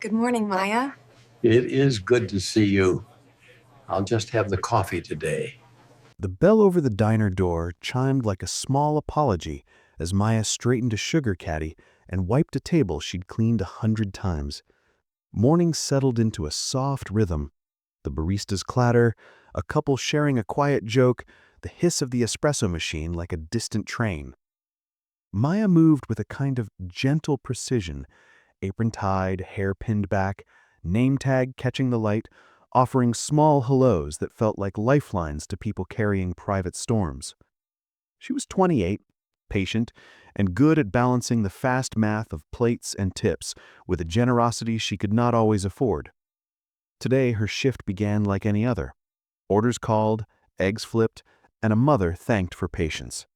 Good morning, Maya. It is good to see you. I'll just have the coffee today. The bell over the diner door chimed like a small apology as Maya straightened a sugar caddy and wiped a table she'd cleaned 100 times. Morning settled into a soft rhythm. The barista's clatter, a couple sharing a quiet joke, the hiss of the espresso machine like a distant train. Maya moved with a kind of gentle precision, apron tied, hair pinned back, name tag catching the light, offering small hellos that felt like lifelines to people carrying private storms. She was 28, patient, and good at balancing the fast math of plates and tips with a generosity she could not always afford. Today her shift began like any other. Orders called, eggs flipped, and a mother thanked for patience.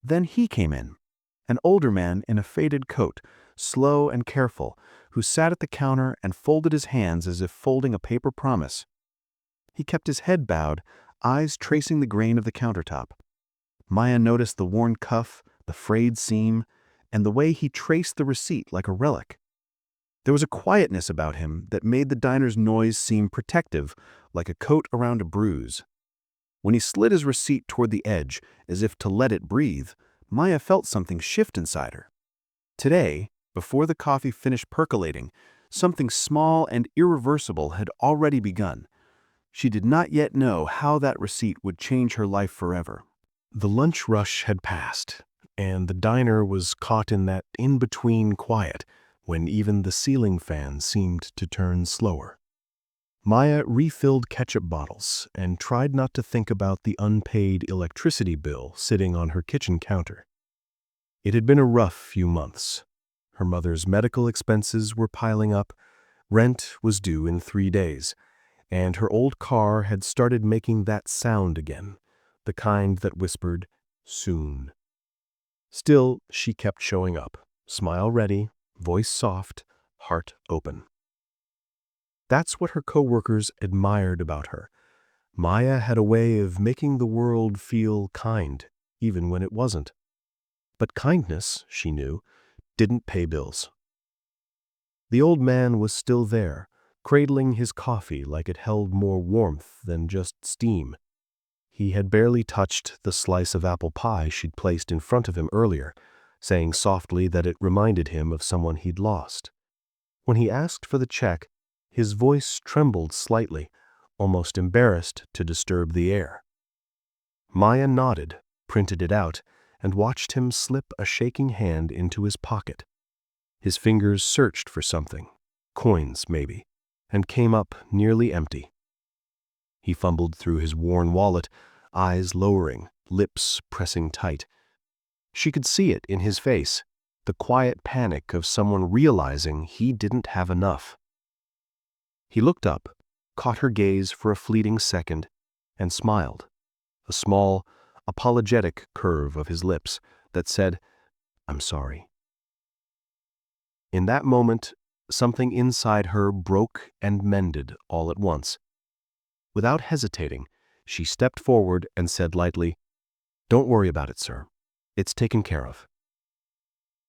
Then he came in, an older man in a faded coat, slow and careful, who sat at the counter and folded his hands as if folding a paper promise. He kept his head bowed, eyes tracing the grain of the countertop. Maya noticed the worn cuff, the frayed seam, and the way he traced the receipt like a relic. There was a quietness about him that made the diner's noise seem protective, like a coat around a bruise. When he slid his receipt toward the edge, as if to let it breathe, Maya felt something shift inside her. Today, before the coffee finished percolating, something small and irreversible had already begun. She did not yet know how that receipt would change her life forever. The lunch rush had passed, and the diner was caught in that in-between quiet when even the ceiling fan seemed to turn slower. Maya refilled ketchup bottles and tried not to think about the unpaid electricity bill sitting on her kitchen counter. It had been a rough few months. Her mother's medical expenses were piling up, rent was due in 3 days, and her old car had started making that sound again, the kind that whispered, "Soon." Still, she kept showing up, smile ready, voice soft, heart open. That's what her coworkers admired about her. Maya had a way of making the world feel kind, even when it wasn't. But kindness, she knew, didn't pay bills. The old man was still there, cradling his coffee like it held more warmth than just steam. He had barely touched the slice of apple pie she'd placed in front of him earlier, saying softly that it reminded him of someone he'd lost. When he asked for the check, his voice trembled slightly, almost embarrassed to disturb the air. Maya nodded, printed it out, and watched him slip a shaking hand into his pocket. His fingers searched for something, coins maybe, and came up nearly empty. He fumbled through his worn wallet, eyes lowering, lips pressing tight. She could see it in his face, the quiet panic of someone realizing he didn't have enough. He looked up, caught her gaze for a fleeting second, and smiled, a small, apologetic curve of his lips that said, "I'm sorry." In that moment, something inside her broke and mended all at once. Without hesitating, she stepped forward and said lightly, "Don't worry about it, sir. It's taken care of."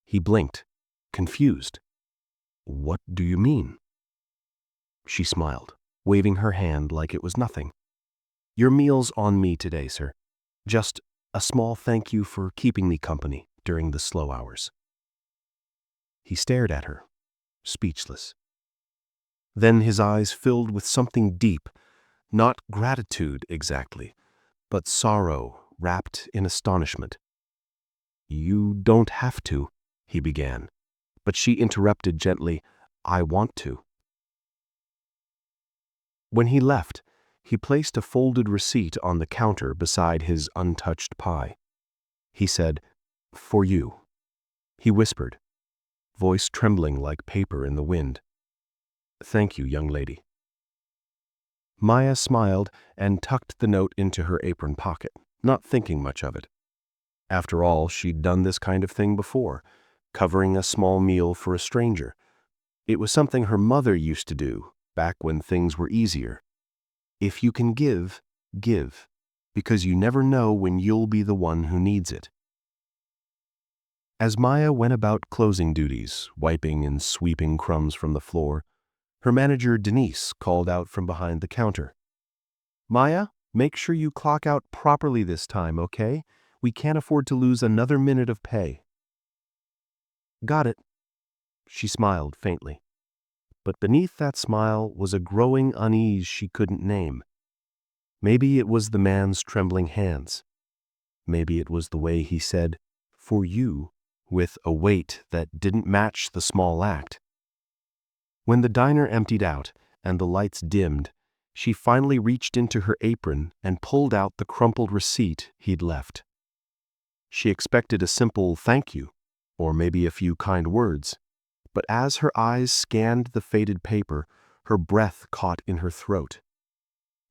He blinked, confused. "What do you mean?" She smiled, waving her hand like it was nothing. "Your meal's on me today, sir. Just a small thank you for keeping me company during the slow hours." He stared at her, speechless. Then his eyes filled with something deep, not gratitude exactly, but sorrow wrapped in astonishment. "You don't have to," he began, but she interrupted gently, "I want to." When he left, he placed a folded receipt on the counter beside his untouched pie. He said, "For you." He whispered, voice trembling like paper in the wind, "Thank you, young lady." Maya smiled and tucked the note into her apron pocket, not thinking much of it. After all, she'd done this kind of thing before, covering a small meal for a stranger. It was something her mother used to do, back when things were easier. If you can give, give, because you never know when you'll be the one who needs it. As Maya went about closing duties, wiping and sweeping crumbs from the floor, Her manager, Denise, called out from behind the counter. "Maya, make sure you clock out properly this time, okay? We can't afford to lose another minute of pay." "Got it." She smiled faintly. But beneath that smile was a growing unease she couldn't name. Maybe it was the man's trembling hands. Maybe it was the way he said, "For you," with a weight that didn't match the small act. When the diner emptied out and the lights dimmed, she finally reached into her apron and pulled out the crumpled receipt he'd left. She expected a simple thank you, or maybe a few kind words, but as her eyes scanned the faded paper, her breath caught in her throat.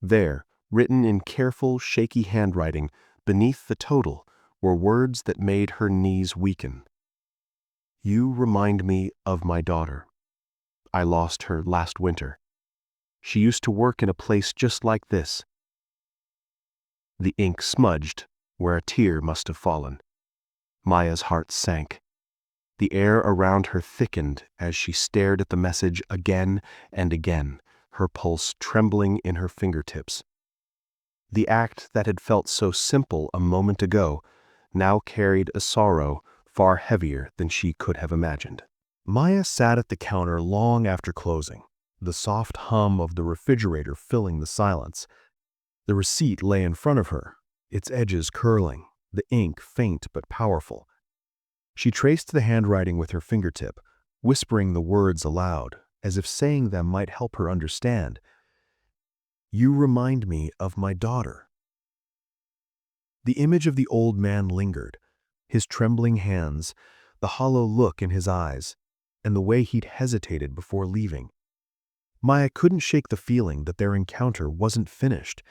There, written in careful, shaky handwriting, beneath the total, were words that made her knees weaken. "You remind me of my daughter. I lost her last winter. She used to work in a place just like this." The ink smudged where a tear must have fallen. Maya's heart sank. The air around her thickened as she stared at the message again and again, her pulse trembling in her fingertips. The act that had felt so simple a moment ago now carried a sorrow far heavier than she could have imagined. Maya sat at the counter long after closing, the soft hum of the refrigerator filling the silence. The receipt lay in front of her, its edges curling, the ink faint but powerful. She traced the handwriting with her fingertip, whispering the words aloud, as if saying them might help her understand. "You remind me of my daughter." The image of the old man lingered, his trembling hands, the hollow look in his eyes, and the way he'd hesitated before leaving. Maya couldn't shake the feeling that their encounter wasn't finished,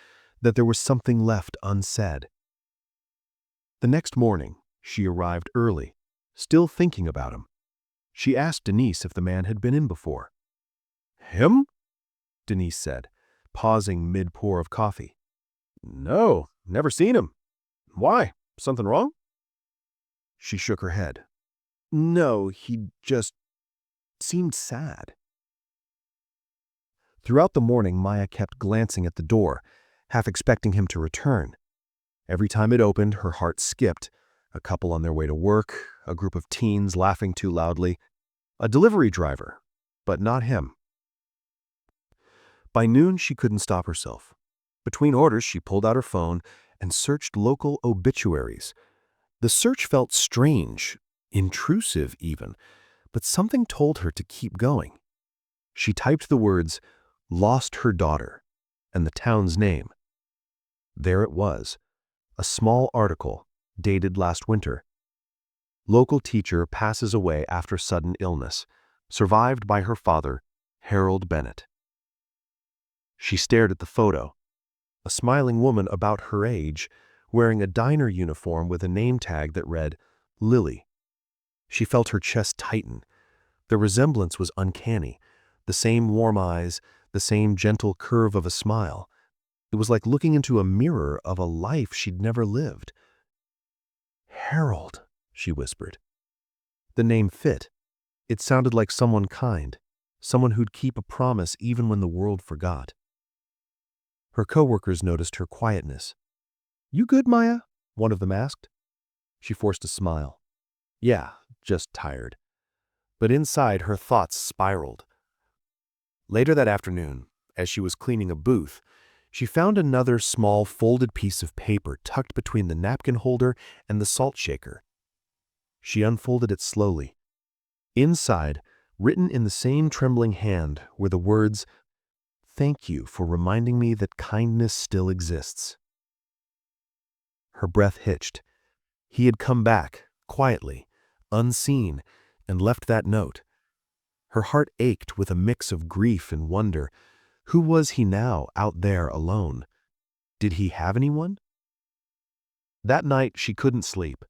that there was something left unsaid. The next morning, she arrived early, still thinking about him. She asked Denise if the man had been in before. "Him?" Denise said, pausing mid-pour of coffee. "No, never seen him. Why? Something wrong?" She shook her head. "No, he just seemed sad." Throughout the morning, Maya kept glancing at the door, half expecting him to return. Every time it opened, her heart skipped. A couple on their way to work, a group of teens laughing too loudly, a delivery driver, but not him. By noon, she couldn't stop herself. Between orders, she pulled out her phone and searched local obituaries. The search felt strange, intrusive even, but something told her to keep going. She typed the words, "lost her daughter," and the town's name. There it was, a small article, dated last winter. Local teacher passes away after sudden illness, survived by her father, Harold Bennett. She stared at the photo, a smiling woman about her age, wearing a diner uniform with a name tag that read, Lily. She felt her chest tighten. The resemblance was uncanny, the same warm eyes, the same gentle curve of a smile. It was like looking into a mirror of a life she'd never lived. "Harold," she whispered. The name fit. It sounded like someone kind, someone who'd keep a promise even when the world forgot. Her coworkers noticed her quietness. "You good, Maya?" one of them asked. She forced a smile. "Yeah, just tired." But inside, her thoughts spiraled. Later that afternoon, as she was cleaning a booth, she found another small folded piece of paper tucked between the napkin holder and the salt shaker. She unfolded it slowly. Inside, written in the same trembling hand, were the words, "Thank you for reminding me that kindness still exists." Her breath hitched. He had come back, quietly, unseen, and left that note. Her heart ached with a mix of grief and wonder. Who was he now, out there alone? Did he have anyone? That night, she couldn't sleep.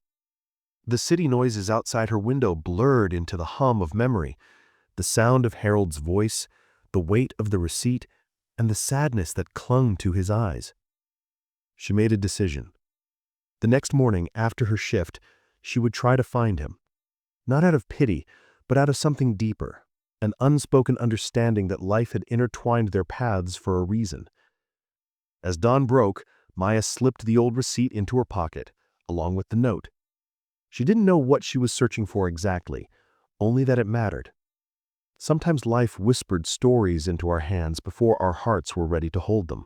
The city noises outside her window blurred into the hum of memory, the sound of Harold's voice, the weight of the receipt, and the sadness that clung to his eyes. She made a decision. The next morning, after her shift, she would try to find him. Not out of pity, but out of something deeper, an unspoken understanding that life had intertwined their paths for a reason. As dawn broke, Maya slipped the old receipt into her pocket, along with the note. She didn't know what she was searching for exactly, only that it mattered. Sometimes life whispered stories into our hands before our hearts were ready to hold them.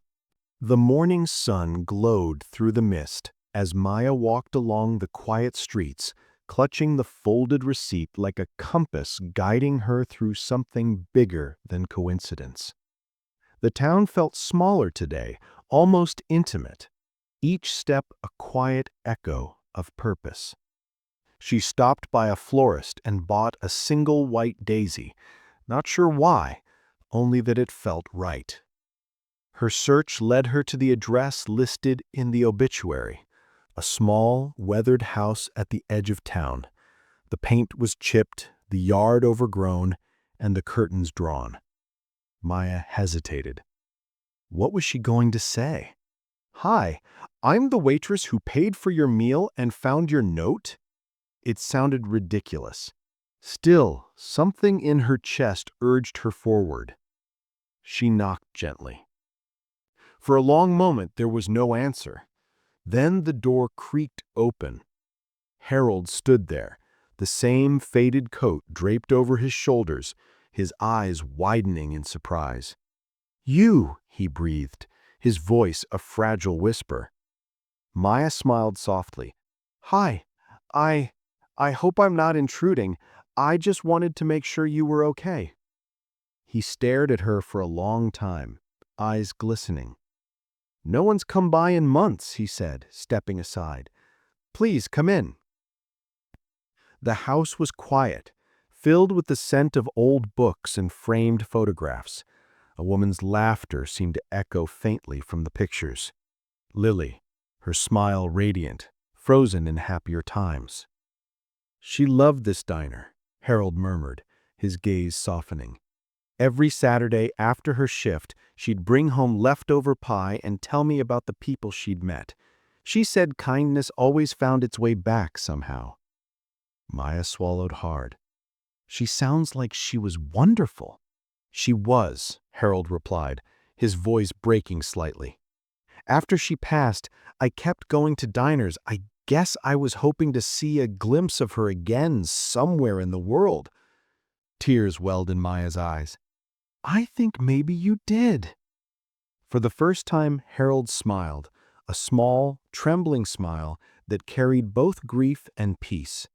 The morning sun glowed through the mist as Maya walked along the quiet streets, clutching the folded receipt like a compass guiding her through something bigger than coincidence. The town felt smaller today, almost intimate, each step a quiet echo of purpose. She stopped by a florist and bought a single white daisy, not sure why, only that it felt right. Her search led her to the address listed in the obituary, a small, weathered house at the edge of town. The paint was chipped, the yard overgrown, and the curtains drawn. Maya hesitated. What was she going to say? "Hi, I'm the waitress who paid for your meal and found your note?" It sounded ridiculous. Still, something in her chest urged her forward. She knocked gently. For a long moment there was no answer. Then the door creaked open. Harold stood there, the same faded coat draped over his shoulders, his eyes widening in surprise. "You," he breathed, his voice a fragile whisper. Maya smiled softly. "Hi, I hope I'm not intruding. I just wanted to make sure you were okay." He stared at her for a long time, eyes glistening. "No one's come by in months," he said, stepping aside. "Please come in." The house was quiet, filled with the scent of old books and framed photographs. A woman's laughter seemed to echo faintly from the pictures. Lily, her smile radiant, frozen in happier times. "She loved this diner," Harold murmured, his gaze softening. "Every Saturday after her shift, she'd bring home leftover pie and tell me about the people she'd met. She said kindness always found its way back somehow." Maya swallowed hard. "She sounds like she was wonderful." "She was," Harold replied, his voice breaking slightly. "After she passed, I kept going to diners. I guess I was hoping to see a glimpse of her again somewhere in the world." Tears welled in Maya's eyes. "I think maybe you did." For the first time, Harold smiled, a small, trembling smile that carried both grief and peace.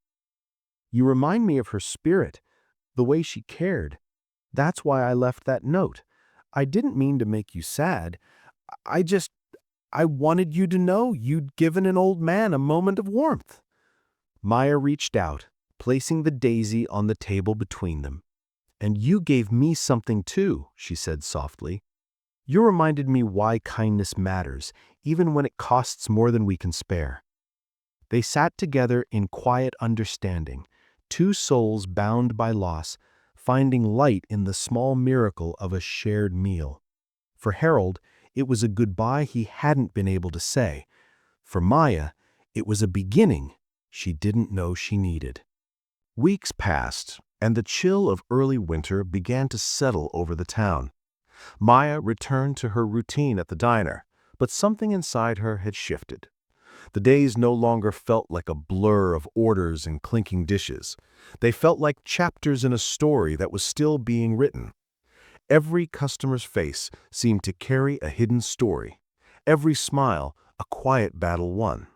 "You remind me of her spirit, the way she cared. That's why I left that note. I didn't mean to make you sad. I just, I wanted you to know you'd given an old man a moment of warmth." Maya reached out, placing the daisy on the table between them. "And you gave me something too," she said softly. "You reminded me why kindness matters, even when it costs more than we can spare." They sat together in quiet understanding, two souls bound by loss, finding light in the small miracle of a shared meal. For Harold, it was a goodbye he hadn't been able to say. For Maya, it was a beginning she didn't know she needed. Weeks passed, and the chill of early winter began to settle over the town. Maya returned to her routine at the diner, but something inside her had shifted. The days no longer felt like a blur of orders and clinking dishes. They felt like chapters in a story that was still being written. Every customer's face seemed to carry a hidden story. Every smile, a quiet battle won.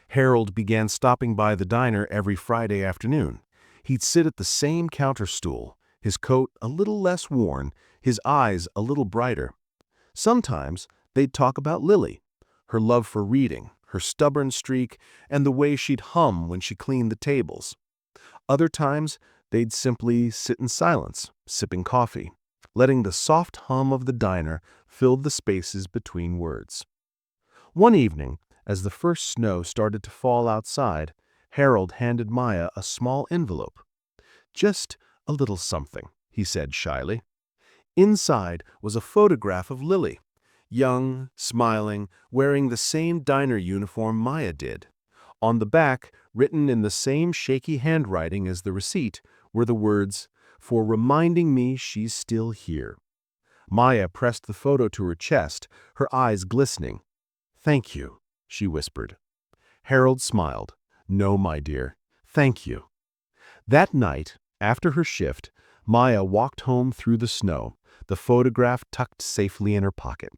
Harold began stopping by the diner every Friday afternoon. He'd sit at the same counter stool, his coat a little less worn, his eyes a little brighter. Sometimes they'd talk about Lily, her love for reading, her stubborn streak, and the way she'd hum when she cleaned the tables. Other times, they'd simply sit in silence, sipping coffee, letting the soft hum of the diner fill the spaces between words. One evening, as the first snow started to fall outside, Harold handed Maya a small envelope. "Just a little something," he said shyly. Inside was a photograph of Lily, young, smiling, wearing the same diner uniform Maya did. On the back, written in the same shaky handwriting as the receipt, were the words, for reminding me she's still here." Maya pressed the photo to her chest, her eyes glistening. "Thank you," she whispered. Harold smiled. "No, my dear. Thank you." That night, after her shift, Maya walked home through the snow, the photograph tucked safely in her pocket.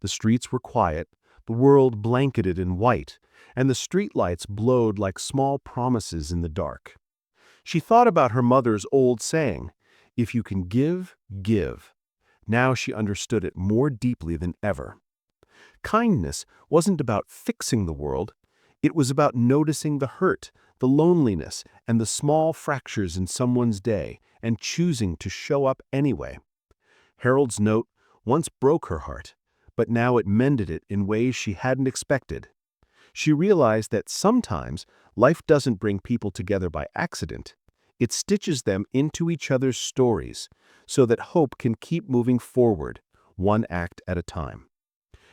The streets were quiet, the world blanketed in white, and the streetlights glowed like small promises in the dark. She thought about her mother's old saying, "If you can give, give." Now she understood it more deeply than ever. Kindness wasn't about fixing the world. It was about noticing the hurt, the loneliness, and the small fractures in someone's day, and choosing to show up anyway. Harold's note once broke her heart, but now it mended it in ways she hadn't expected. She realized that sometimes life doesn't bring people together by accident. It stitches them into each other's stories so that hope can keep moving forward, one act at a time.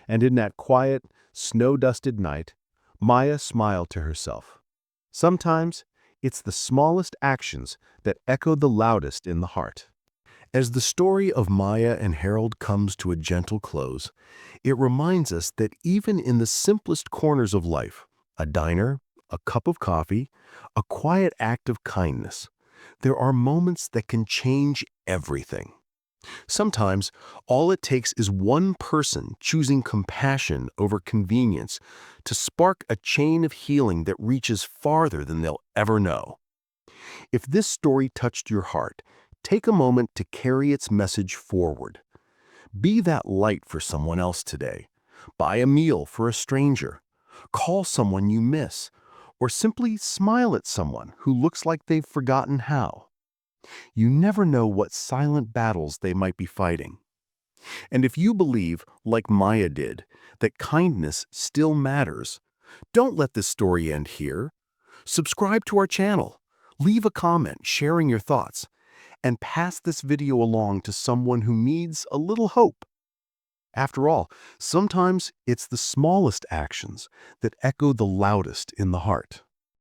And in that quiet, snow-dusted night, Maya smiled to herself. Sometimes it's the smallest actions that echo the loudest in the heart. As the story of Maya and Harold comes to a gentle close, it reminds us that even in the simplest corners of life, a diner, a cup of coffee, a quiet act of kindness, there are moments that can change everything. Sometimes, all it takes is one person choosing compassion over convenience to spark a chain of healing that reaches farther than they'll ever know. If this story touched your heart, take a moment to carry its message forward. Be that light for someone else today. Buy a meal for a stranger. Call someone you miss. Or simply smile at someone who looks like they've forgotten how. You never know what silent battles they might be fighting. And if you believe, like Maya did, that kindness still matters, don't let this story end here. Subscribe to our channel. Leave a comment sharing your thoughts. And pass this video along to someone who needs a little hope. After all, sometimes it's the smallest actions that echo the loudest in the heart.